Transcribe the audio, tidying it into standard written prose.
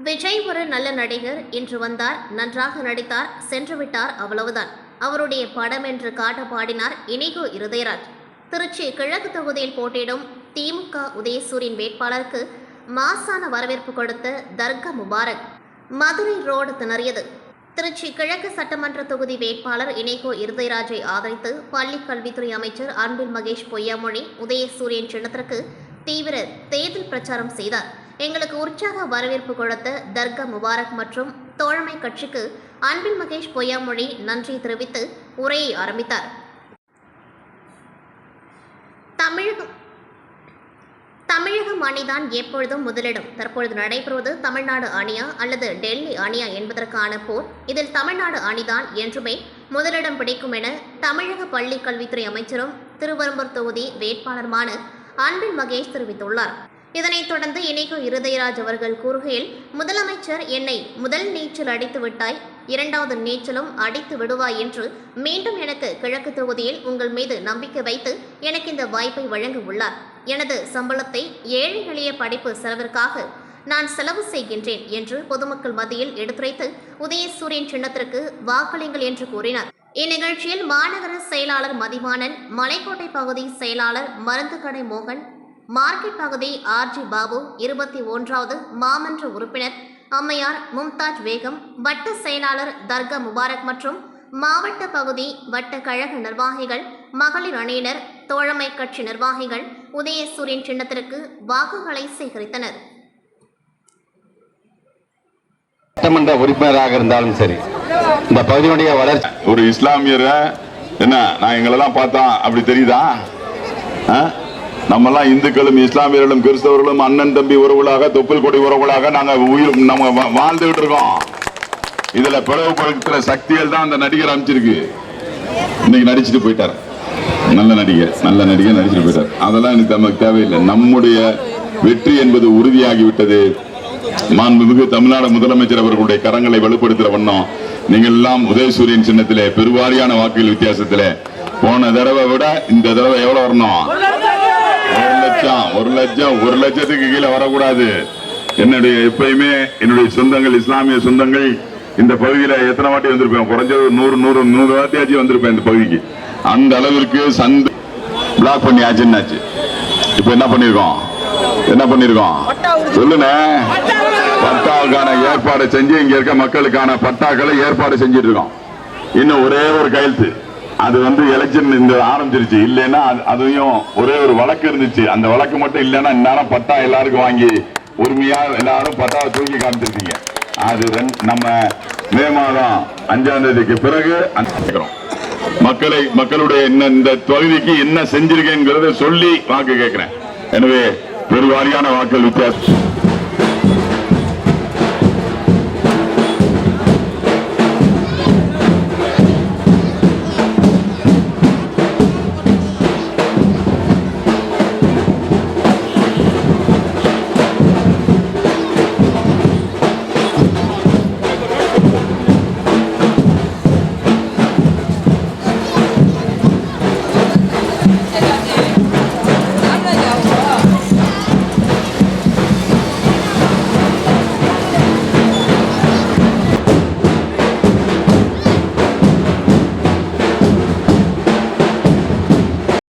விஜய் ஒரு நல்ல நடிகர். இன்று வந்தார், நன்றாக நடித்தார், சென்று விட்டார், அவ்வளவுதான். அவருடைய படம் என்று காட்ட பாடினார் இனிகோ இருதயராஜ். திருச்சி கிழக்கு தொகுதியில் போட்டியிடும் திமுக உதயசூரியன் வேட்பாளருக்கு மாசான வரவேற்பு கொடுத்த தர்கா முபாரக். மதுரை ரோடு திணறியது. திருச்சி கிழக்கு சட்டமன்ற தொகுதி வேட்பாளர் இனிகோ இருதயராஜை ஆதரித்து பள்ளிக் கல்வித்துறை அமைச்சர் அன்பில் மகேஷ் பொய்யாமொழி உதயசூரியன் சின்னத்திற்கு தீவிர தேர்தல் பிரச்சாரம் செய்தார். எங்களுக்கு உற்சாக வரவேற்பு கொடுத்த தர்கா முபாரக் மற்றும் தோழமை கட்சிக்கு அன்பில் மகேஷ் பொய்யாமொழி நன்றி தெரிவித்து உரையை ஆரம்பித்தார். தமிழகம் அணிதான் எப்பொழுதும் முதலிடம். தற்பொழுது நடைபெறுவது தமிழ்நாடு அணியா அல்லது டெல்லி அணியா என்பதற்கான போர். இதில் தமிழ்நாடு அணிதான் என்றுமே முதலிடம் பிடிக்கும் என தமிழக பள்ளிக் கல்வித்துறை அமைச்சரும் திருவரம்பூர் தொகுதி வேட்பாளருமான அன்பில் மகேஷ் தெரிவித்துள்ளார். இதனைத் தொடர்ந்து இனிகோ இருதயராஜ் அவர்கள் கூறுகையில், முதலமைச்சர் என்னை முதல் நீச்சல் அடித்து விட்டாய், இரண்டாவது நீச்சலும் அடித்து விடுவாய் என்று மீண்டும் எனக்கு கிழக்கு தொகுதியில் உங்கள் மீது நம்பிக்கை வைத்து எனக்கு இந்த வாய்ப்பை வழங்க உள்ளார். எனது சம்பளத்தை ஏழை எளிய படிப்பு செலவிற்காக நான் செலவு செய்கின்றேன் என்று பொதுமக்கள் மத்தியில் எடுத்துரைத்து உதயசூரியன் சின்னத்திற்கு வாக்களிங்கள் என்று கூறினார். இந்நிகழ்ச்சியில் மாநகர செயலாளர் மதிவாணன், மலைக்கோட்டை பகுதி செயலாளர் மருந்துக்கடை மோகன், மார்க்கெட் பகுதி ஆர்ஜி பாபு, 21வது மாமன்ற உறுப்பினர் அம்மையார் மும்தாஜ் பேகம், வட்ட செயலாளர் தர்கா முபாரக் மற்றும் மாவட்ட பகுதி வட்ட கழக நிர்வாகிகள், மகளிர் அணியினர், தோழமை கட்சி நிர்வாகிகள் உதயசூரியன் சின்னத்திற்கு வாக்குகளை சேகரித்தனர். சட்டமன்ற உறுப்பினராக இருந்தாலும் சரி, இந்த பகுதியுடைய வளர்ச்சி ஒரு இஸ்லாமியர் என்ன நான் எங்களெல்லாம் பார்த்தா அப்படி தெரியுதா? நம்மெல்லாம் இந்துக்களும் இஸ்லாமியர்களும் கிறிஸ்தவர்களும் அண்ணன் தம்பி உறவுகளாக, தொப்புள் கொடி உறவுகளாக நம்ம வாழ்ந்துகிட்டு இருக்கோம். இதுல பிளவுபடுத்துற சக்திகள் தான் அந்த நடிகர் அமைச்சிருக்கு. இன்னைக்கு நடிச்சுட்டு போயிட்டார். நல்ல நடிகர் நடிச்சுட்டு போயிட்டார். அதெல்லாம் எனக்கு நமக்கு தேவையில்லை. நம்முடைய வெற்றி என்பது உறுதியாகிவிட்டது. மாண்புமிகு தமிழ்நாடு முதலமைச்சர் அவர்களுடைய கரங்களை வலுப்படுத்துற வண்ணம் நீங்கள் எல்லாம் உதயசூரியன் சின்னத்திலே பெருவாரியான வாக்குகள் வித்தியாசத்திலே போன தடவை விட இந்த தடவை எவ்வளவு வரணும்? 1 லட்சத்துக்கு கீழே வரக்கூடாது. எப்பயுமே என்னுடைய சொந்தங்கள், இஸ்லாமிய சொந்தங்கள் இந்த பகுதியில எத்தனை வாட்டி வந்திருப்பேன்? குறைஞ்சது 100 வாட்டியாச்சும் வந்திருப்பேன் இந்த பகுதிக்கு. அந்த அளவிற்கு சந்தை பிளாக் பண்ணி ஆச்சுன்னாச்சு. இப்ப என்ன பண்ணிருக்கோம் சொல்லுங்க. பட்டாவுக்கான ஏற்பாடு செஞ்சு இங்க இருக்க மக்களுக்கான பட்டாக்களை ஏற்பாடு செஞ்சிட்டு இருக்கோம். இன்னும் ஒரே ஒரு கையெழுத்து, அது எலெக்ஷன் இந்த ஆரம்பிச்சிருச்சு. இல்லைன்னா அதையும் ஒரே ஒரு வழக்கு இருந்துச்சு. அந்த வழக்கு மட்டும் இல்லைன்னா இந்நேரம் பட்டா எல்லாருக்கும் வாங்கி உரிமையா எல்லாரும் பட்டாவை தூக்கி காமிச்சிருக்கீங்க. அது நம்ம மே மாதம் 5ஆம் தேதிக்கு பிறகு மக்களுடைய இந்த தொகுதிக்கு என்ன செஞ்சிருக்கேங்கிறத சொல்லி வாக்கு கேட்கிறேன். எனவே பெருவாரியான வாக்குகள் வித்தியாசம்